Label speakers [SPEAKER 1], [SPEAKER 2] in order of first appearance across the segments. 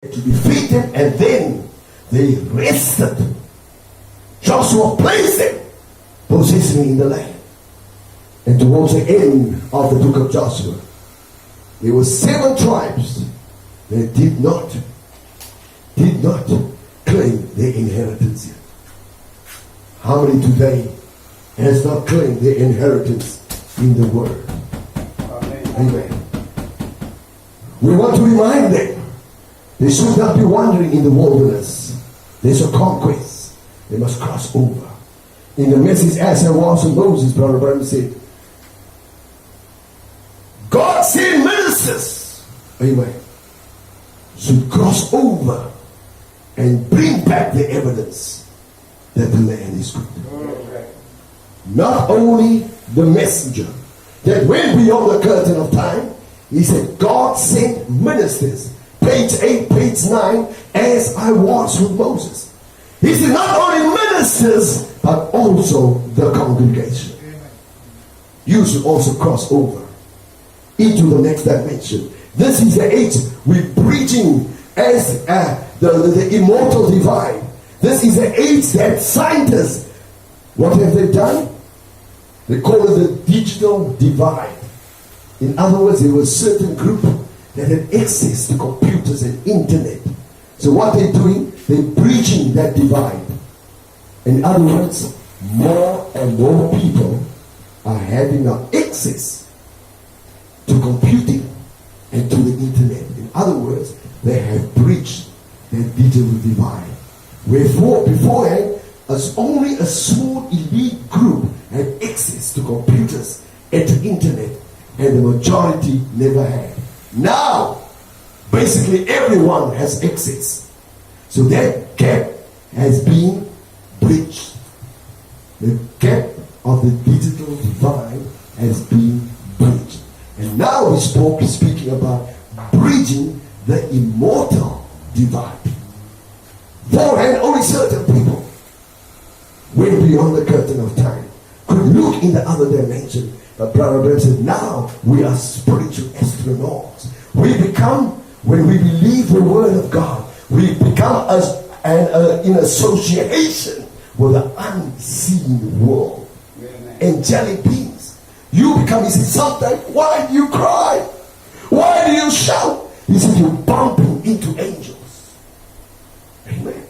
[SPEAKER 1] to defeat them, and then they rested. Joshua placed them possessing in the land. And towards the end of the book of Joshua, there were 7 tribes that did not claim their inheritance yet. How many today has not claimed their inheritance in the Word? Amen. We want to remind them they should not be wandering in the wilderness. There's a conquest. They must cross over. In the message as there was to Moses, Brother Branham said, God sent ministers, amen, should cross over and bring back the evidence that the land is good. Not only the messenger that went beyond the curtain of time. He said God sent ministers, page 8, page 9, as I was with Moses. He said not only ministers but also the congregation. You should also cross over into the next dimension. This is the age we're preaching as the immortal divine. This is the age that scientists, what have they done? They call it the digital divide. In other words, there was a certain group that had access to computers and internet. So what they're doing, they're breaching that divide. In other words, more and more people are having now access to computing and to the internet. In other words, they have breached that digital divide. Wherefore, beforehand, as only a small elite group had access to computers and to internet, and the majority never had. Now, basically everyone has access. So that gap has been bridged. The gap of the digital divide has been bridged. And now we speaking about bridging the immortal divide. Beforehand, only certain people went beyond the curtain of time, could look in the other dimension. But Brother Branham said, now we are spiritual astronauts. We become, when we believe the Word of God, we become in association with the unseen world. Amen. Angelic beings. You become, he said, sometimes, why do you cry? Why do you shout? He said, you're bumping into angels. Amen.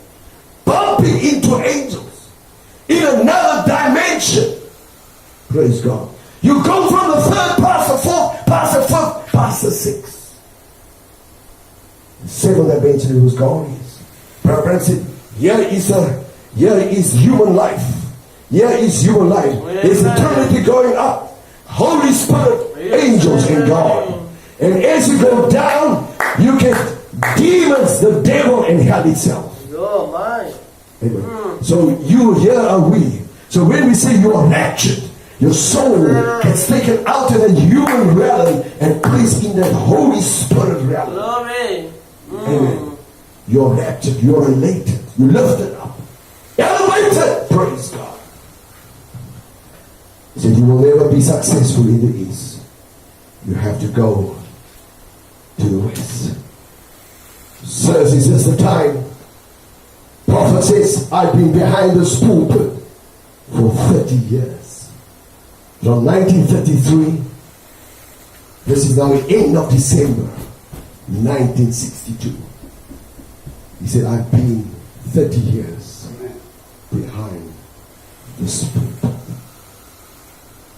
[SPEAKER 1] Bumping into angels in another dimension. Praise God. You go from the 3rd past the 4th, past the 5th, past the 6th. The 7th dimension was glorious. Brother Branham said, here is human life. Here is human life. There's eternity going up. Holy Spirit, angels, and God. And as you go down, you get demons, the devil, and hell itself.
[SPEAKER 2] Oh my.
[SPEAKER 1] Amen. So here are we. So when we say you are raptured, your soul gets taken out of the human realm and placed in that Holy Spirit realm. Amen. You're raptured, you're elated, you're lifted up, elevated. Praise God. He said you will never be successful in the east. You have to go to the west. Sirs, is this the time? Prophet says, I've been behind this pulpit for 30 years. From 1933, this is now the end of December 1962. He said, I've been 30 years behind this pulpit.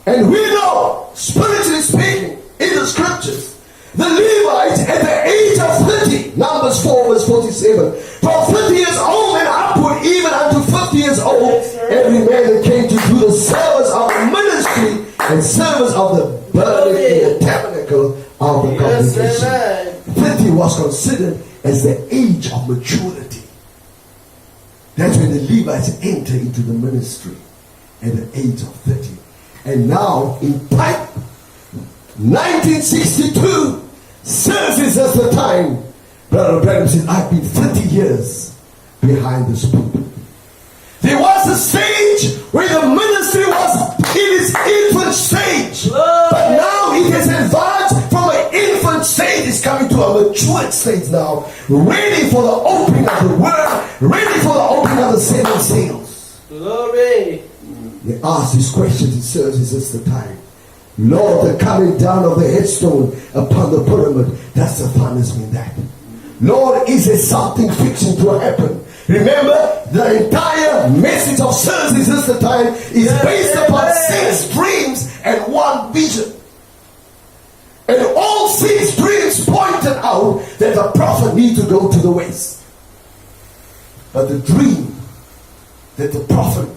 [SPEAKER 1] And we know, spiritually speaking, in the scriptures, the Levites at the age of 30, Numbers 4 verse 47, from 50 years old and upward, even unto 50 years old, every man that came to do the service of the ministry and service of the burning in the tabernacle of the congregation. 50 was considered as the age of maturity. That's when the Levites enter into the ministry at the age of 30. And now in pipe 1962, service is the time. Brother Branham said, I've been 30 years behind this pulpit. There was a stage where the ministry was in its infant stage. But now it has advanced from an infant stage, it's coming to to a matured stage now, ready for the opening of the word, ready for the opening of the 7 seals.
[SPEAKER 2] Glory.
[SPEAKER 1] He asks these questions. He says, is this the time? Lord, the coming down of the headstone upon the pyramid, that's the funnest in that. Lord, is there something fixing to happen? Remember, the entire message of Sirs, is this the time, is based upon 6 dreams and 1 vision. And all 6 dreams pointed out that the prophet needs to go to the west. But the dream that the prophet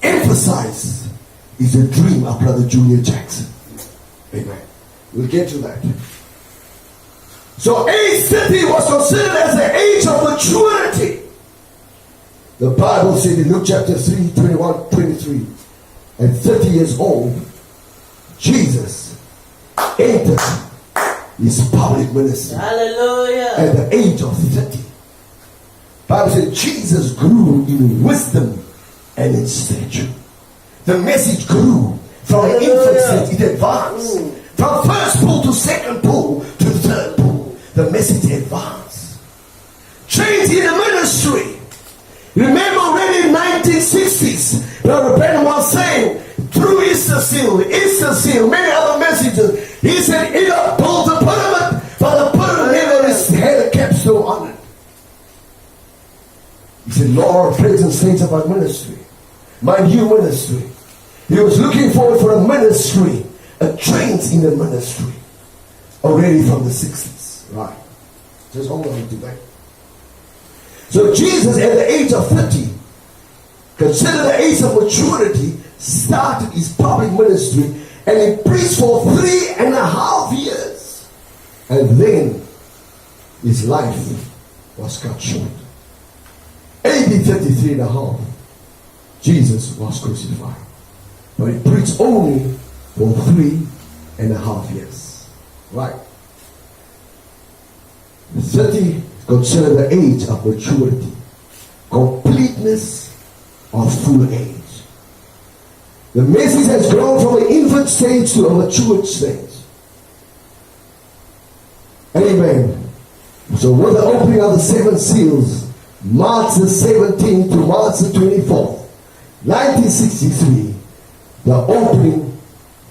[SPEAKER 1] emphasized is the dream of Brother Julian Jackson. Amen. We'll get to that. So age 30 was considered as the age of maturity. The Bible said in Luke chapter 3, 21, 23, at 30 years old, Jesus entered his public ministry.
[SPEAKER 2] Hallelujah.
[SPEAKER 1] At the age of 30. The Bible said Jesus grew in wisdom and in stature. The message grew from an infant stage. It advanced. From first pull to second pull to third pull. The message advanced. Change in the ministry. Remember already in 1960s, Brother Branham was saying, through Easter seal, many other messages, he said, either pull the pyramid, but the pyramid never had a capstone on it. He said, Lord, present stage of my ministry, my new ministry. He was looking forward for a ministry, a change in the ministry, already from the 60s. Right. Just hold on to that. So Jesus at the age of 30, considered the age of maturity, started his public ministry, and he preached for 3.5 years. And then his life was cut short. AD 33.5, Jesus was crucified. But he preached only for 3.5 years. Right. 30 considered the age of maturity, completeness of full age. The message has grown from an infant stage to a matured stage. Amen. So with the opening of the 7 seals, March the 17th to March the 24th, 1963, the opening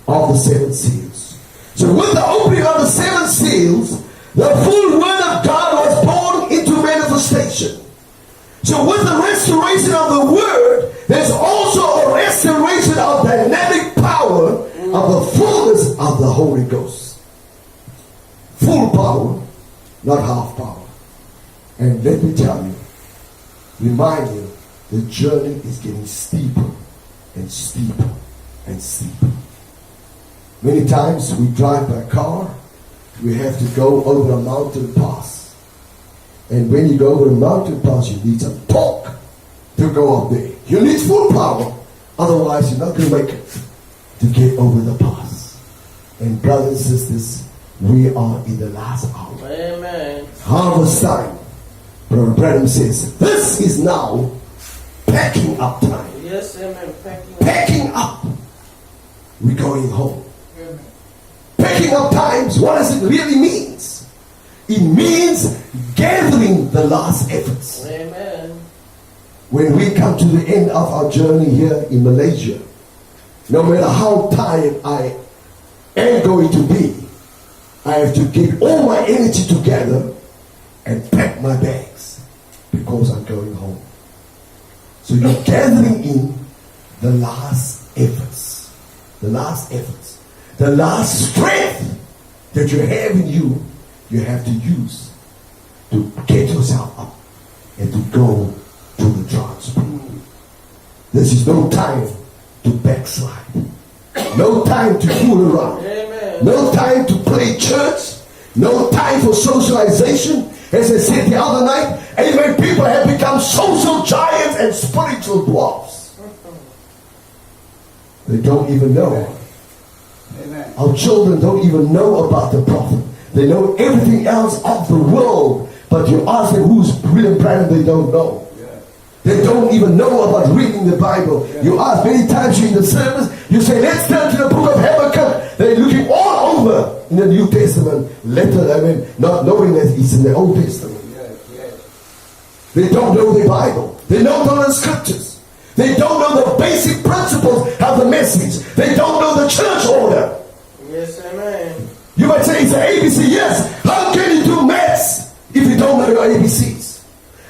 [SPEAKER 1] of the 7 seals. So with the opening of the 7 seals, the full word of God was born into manifestation. So with the restoration of the word, there's also a restoration of dynamic power of the fullness of the Holy Ghost. Full power, not half power. And let me tell you, remind you, the journey is getting steeper and steeper and steeper. Many times we drive by car, we have to go over a mountain pass. And when you go over a mountain pass, you need some torque to go up there. You need full power, otherwise you're not going to make it to get over the pass. And brothers and sisters, we are in the last hour.
[SPEAKER 2] Amen.
[SPEAKER 1] Harvest time. Brother Branham says, this is now packing up time.
[SPEAKER 2] Yes, amen.
[SPEAKER 1] Packing up. We're going home. Amen. Packing up times, what does it really mean? It means gathering the last efforts.
[SPEAKER 2] Amen.
[SPEAKER 1] When we come to the end of our journey here in Malaysia, no matter how tired I am going to be, I have to get all my energy together and pack my bags because I'm going home. So you're gathering in the last efforts. The last efforts. The last strength that you have in you, you have to use to get yourself up and to go to the transport. This is no time to backslide. No time to fool around.
[SPEAKER 2] Amen.
[SPEAKER 1] No time to play church. No time for socialization. As I said the other night, amen, people have become social giants and spiritual dwarfs. They don't even know. Amen. Our children don't even know about the prophet. They know everything else of the world. But you ask them who's William Branham, they don't know. Yeah. They don't even know about reading the Bible. Yeah. You ask many times in the service, you say, let's turn to the book of Habakkuk. They're looking all over in the New Testament letter, not knowing that it's in the Old Testament. They don't know the Bible. They don't know the scriptures. They don't know the basic principles of the message. They don't know the church order.
[SPEAKER 2] Yes, amen.
[SPEAKER 1] You might say it's an ABC. Yes. How can you do maths if you don't know your ABCs?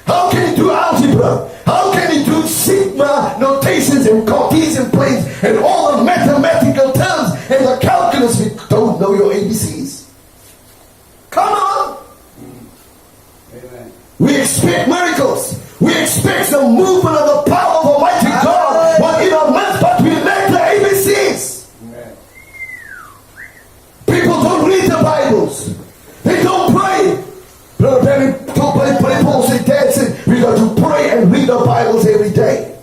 [SPEAKER 1] How can you do algebra? How can you do sigma notations and Cartesian planes and all the mathematical terms and the calculus if you don't know your ABCs? Come on.
[SPEAKER 3] Amen.
[SPEAKER 1] We expect miracles. We expect the movement of the power of Almighty God. But in our midst, but we lack the ABCs.
[SPEAKER 3] Amen.
[SPEAKER 1] People don't read the Bibles. They don't pray. Paul said, Dad said, we got to pray and read the Bibles every day.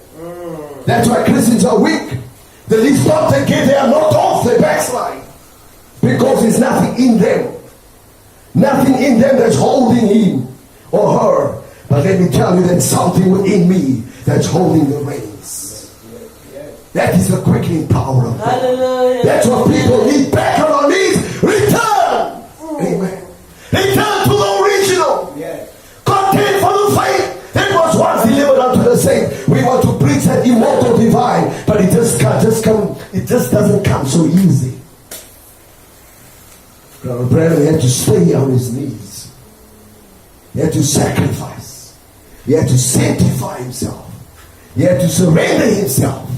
[SPEAKER 1] That's why Christians are weak. The least thought they get, they are not off, they backslide. Because there's nothing in them. Nothing in them that's holding him or her. But let me tell you, there's something within me that's holding the reins. That is the quickening power of God.
[SPEAKER 2] Hallelujah.
[SPEAKER 1] That's what people need. Back on our knees. Return. Amen. Return to the original. Contend for the faith that was once delivered unto the saints. We want to preach that immortal divine, but it just doesn't come so easy. Brother Branham had to stay on his knees. He had to sacrifice. He had to sanctify himself. He had to surrender himself.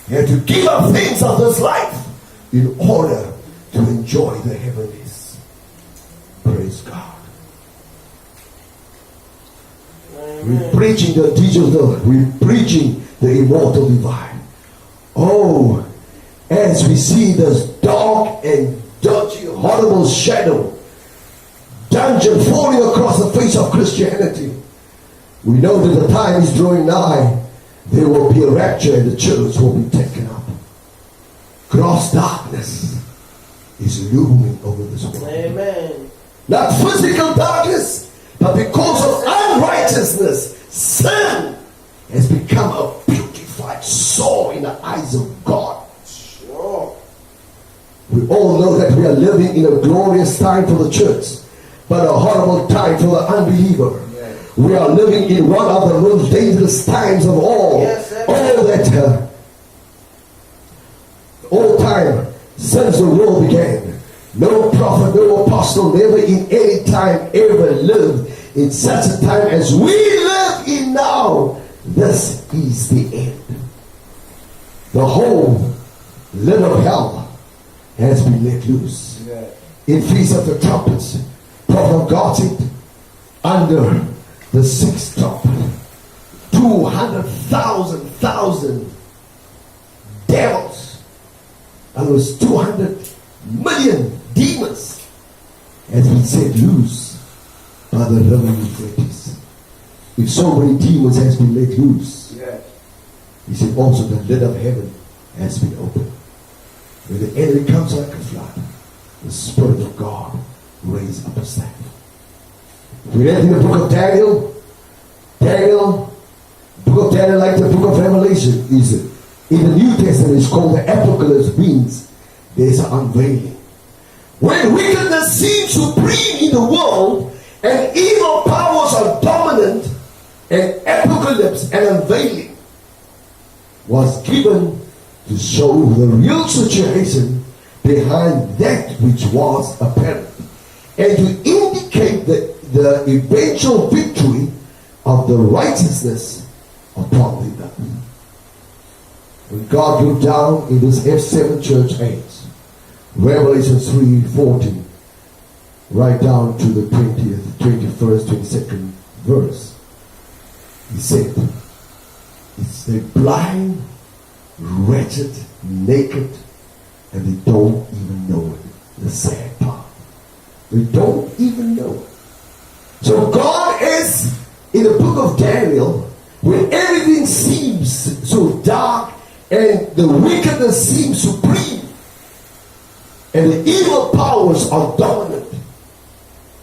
[SPEAKER 1] He had to give up things of this life in order to enjoy the heavenlies. Praise God. We're preaching the digital. We're preaching the immortal divine. Oh, as we see this dark and dirty, horrible shadow, dungeon falling across the face of Christianity, we know that the time is drawing nigh. There will be a rapture and the church will be taken up. Gross darkness is looming over this world.
[SPEAKER 2] Amen.
[SPEAKER 1] Not physical darkness, but because of unrighteousness, sin has become a beautified soul in the eyes of God.
[SPEAKER 2] Sure.
[SPEAKER 1] We all know that we are living in a glorious time for the church, but a horrible time for the unbeliever. We are living in one of the most dangerous times of all.
[SPEAKER 2] Yes,
[SPEAKER 1] all that all time since the world began. No prophet, no apostle, never in any time ever lived in such a time as we live in now. This is the end. The whole lid of hell has been let loose. In Feast of the Trumpets, prophet of God said, under the sixth trumpet, 200,000 devils, and it was 200 million demons has been set loose by the river Euphrates. If so many demons has been let loose, he said also the lid of heaven has been opened. When the enemy comes like a flood, the Spirit of God raised up a standard. We read in the book of Daniel, book of Daniel, like the book of Revelation, is in the New Testament, it's called the apocalypse, means there's an unveiling. When wickedness seems supreme in the world and evil powers are dominant, an apocalypse, an unveiling was given to show the real situation behind that which was apparent, and to indicate the eventual victory of the righteousness upon the earth. When God looked down in this F7 church age, Revelation 3:14, right down to the 20th, 21st, 22nd verse, he said, it's the blind, wretched, naked, and they don't even know it. The sad part. They don't even know it. So God is, in the book of Daniel, when everything seems so dark and the wickedness seems supreme and the evil powers are dominant.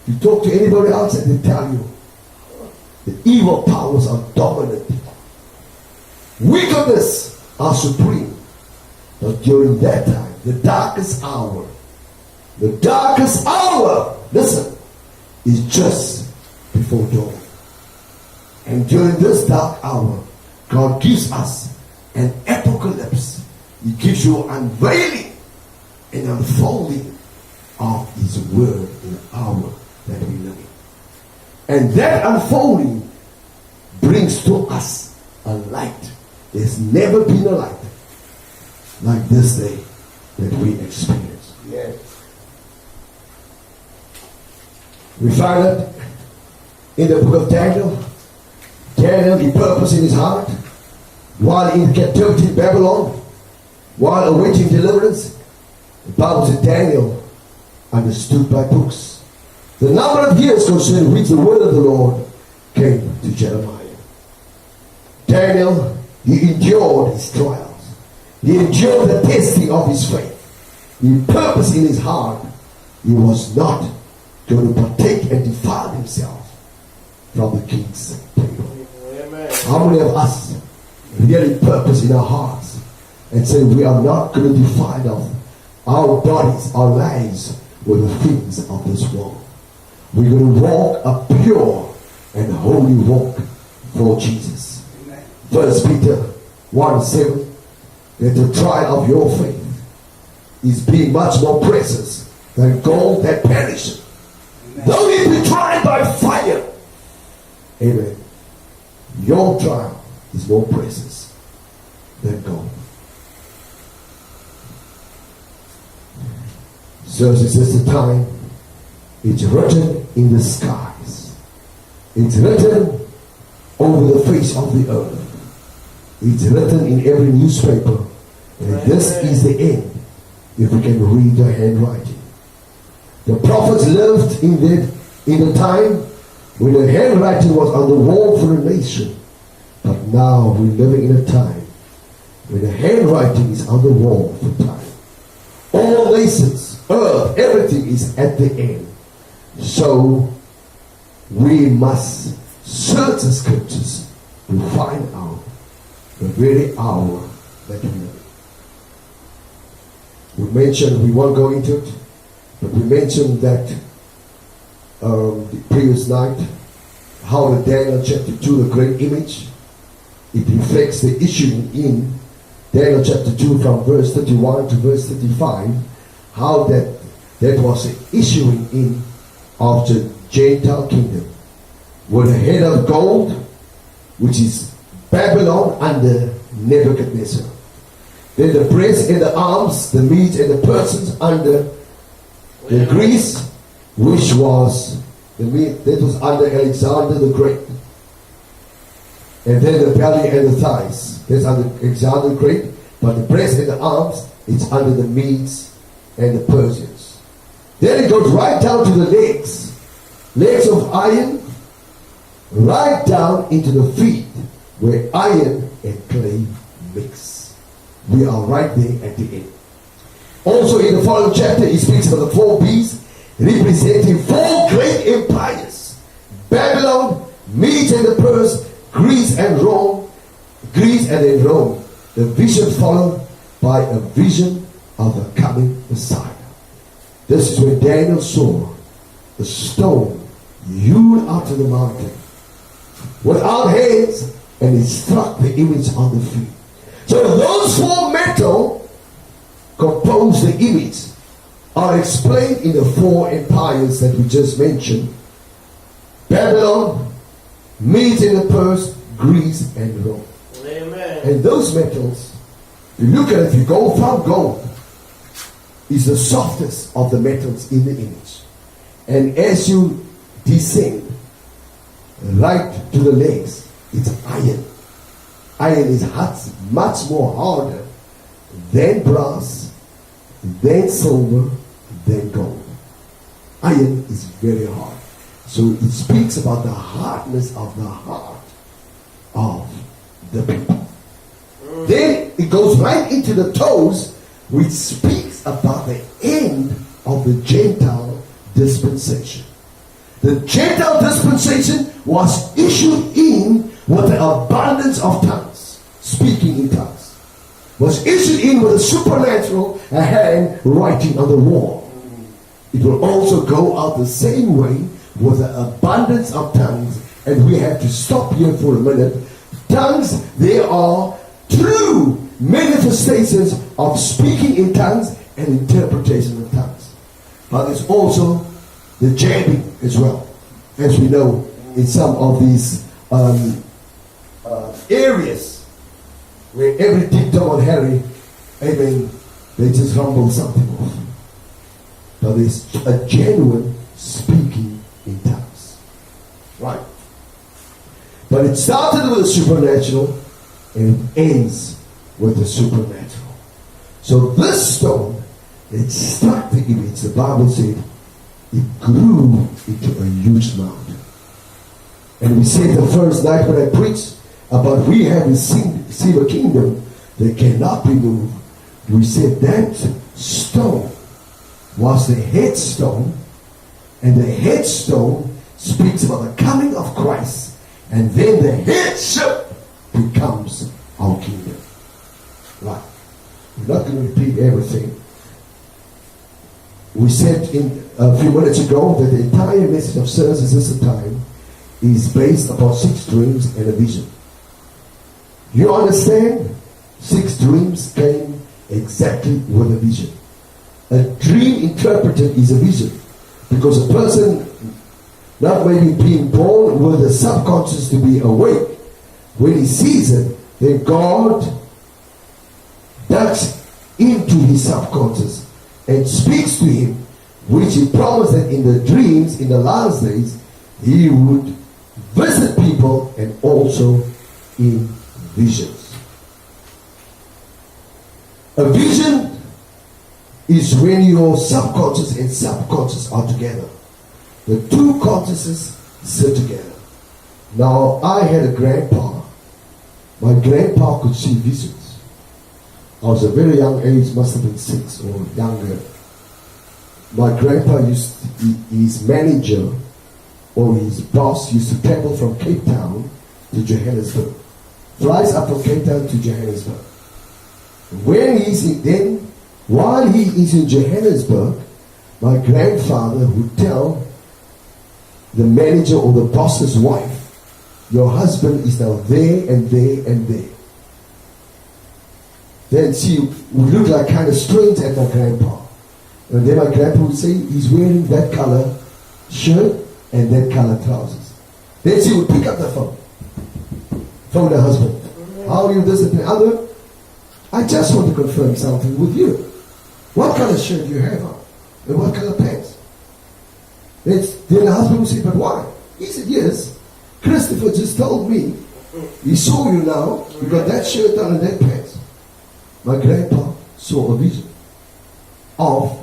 [SPEAKER 1] You talk to anybody else and they tell you the evil powers are dominant. Wickedness are supreme. But during that time, the darkest hour, listen, is just before dawn. And during this dark hour, God gives us an apocalypse. He gives you unveiling and unfolding of His word in the hour that we live in. And that unfolding brings to us a light. There's never been a light like this day that we experience.
[SPEAKER 3] Yes.
[SPEAKER 1] We find it in the book of Daniel. Daniel, he purposed in his heart, while in captivity in Babylon, while awaiting deliverance, the Bible said Daniel understood by books the number of years concerning which the word of the Lord came to Jeremiah. Daniel, he endured his trials. He endured the testing of his faith. He purposed in his heart he was not going to partake and defile himself from the king's table.
[SPEAKER 2] Amen.
[SPEAKER 1] How many of us really purpose in our hearts and say we are not going to defile our bodies, our lives with the things of this world? We're going to walk a pure and holy walk for Jesus.
[SPEAKER 3] Amen.
[SPEAKER 1] 1 Peter 1:7, that the trial of your faith is being much more precious than gold that perishes, though it be tried by fire. Amen. Your trial is more precious than gold. So this is the time. It's written in the skies. It's written over the face of the earth. It's written in every newspaper. And this is the end, if we can read the handwriting. The prophets lived in the time when the handwriting was on the wall for a nation. But now we're living in a time when the handwriting is on the wall for time. All nations, earth, everything is at the end. So we must search the scriptures to find out the very hour that we live in. We mentioned, we won't go into it, but we mentioned that the previous night, how the Daniel chapter 2, the great image, it reflects the issue in Daniel chapter 2 from verse 31 to verse 35, how that was the issuing in of the Gentile kingdom, with a head of gold, which is Babylon under Nebuchadnezzar. Then the breast and the arms, the meat and the persons under the Greece, which was the meat that was under Alexander the Great. And then the belly and the thighs, that's under Alexander the Great, but the breast and the arms, it's under the Medes and the Persians. Then it goes right down to the legs of iron, right down into the feet, where iron and clay mix. We are right there at the end. Also in the following chapter, he speaks about the 4 beasts, representing 4 great empires: Babylon, Medes and the Persians, Greece and Rome. The vision followed by a vision of the coming Messiah. This is when Daniel saw the stone hewed out of the mountain without hands, and it struck the image on the feet. So those 4 metal compose the image, are explained in the 4 empires that we just mentioned: Babylon, Medes and the Persians, Greece and Rome.
[SPEAKER 2] Amen.
[SPEAKER 1] And those metals, you look at it, if you go from gold, is the softest of the metals in the image. And as you descend right to the legs, it's iron. Iron is much more harder than brass, than silver, than gold. Iron is very hard. So it speaks about the hardness of the heart of the people. Then it goes right into the toes, which speaks about the end of the Gentile dispensation. The Gentile dispensation was issued in with the abundance of tongues, speaking in tongues. was issued in with a supernatural hand writing on the wall. It will also go out the same way with the abundance of tongues. And we have to stop here for a minute. Tongues, they are true manifestations of speaking in tongues and interpretation of tongues. But there's also the jabbing as well, as we know in some of these areas where every Dick, Tom, and Harry, amen, they just rumble something off. But there's a genuine speaking in tongues. Right. But it started with the supernatural and it ends with the supernatural. So this stone, it struck the image. The Bible said it grew into a huge mountain. And we said the first night when I preached about we have received a kingdom that cannot be moved. We said that stone was the headstone, and the headstone speaks about the coming of Christ, and then the headship becomes our kingdom. Right. We're not going to repeat everything. We said in a few minutes ago that the entire message of services this time is based upon 6 dreams and a vision. You understand? 6 dreams came exactly with a vision. A dream interpreted is a vision. Because a person not maybe being born with the subconscious to be awake, when he sees it, then God ducks into his subconscious and speaks to him, which he promised that in the dreams, in the last days, he would visit people and also in visions. A vision is when your subconscious and subconscious are together. The two consciousnesses sit together. Now, I had a grandpa. My grandpa could see visions. I was a very young age, must have been 6 or younger. My grandpa his manager or his boss used to travel from Cape Town to Johannesburg. Flies up from Cape Town to Johannesburg. While he is in Johannesburg, my grandfather would tell the manager or the boss's wife, your husband is now there and there and there. Then she would look like kind of strange at my grandpa. And then my grandpa would say, he's wearing that color shirt and that color trousers. Then she would pick up the phone. Phone the husband. How are you this and the other? I just want to confirm something with you. What color shirt do you have on? And what color pants? Then the husband would say, but why? He said, yes, Christopher just told me. He saw you now. You got that shirt on and that pants. My grandpa saw a vision of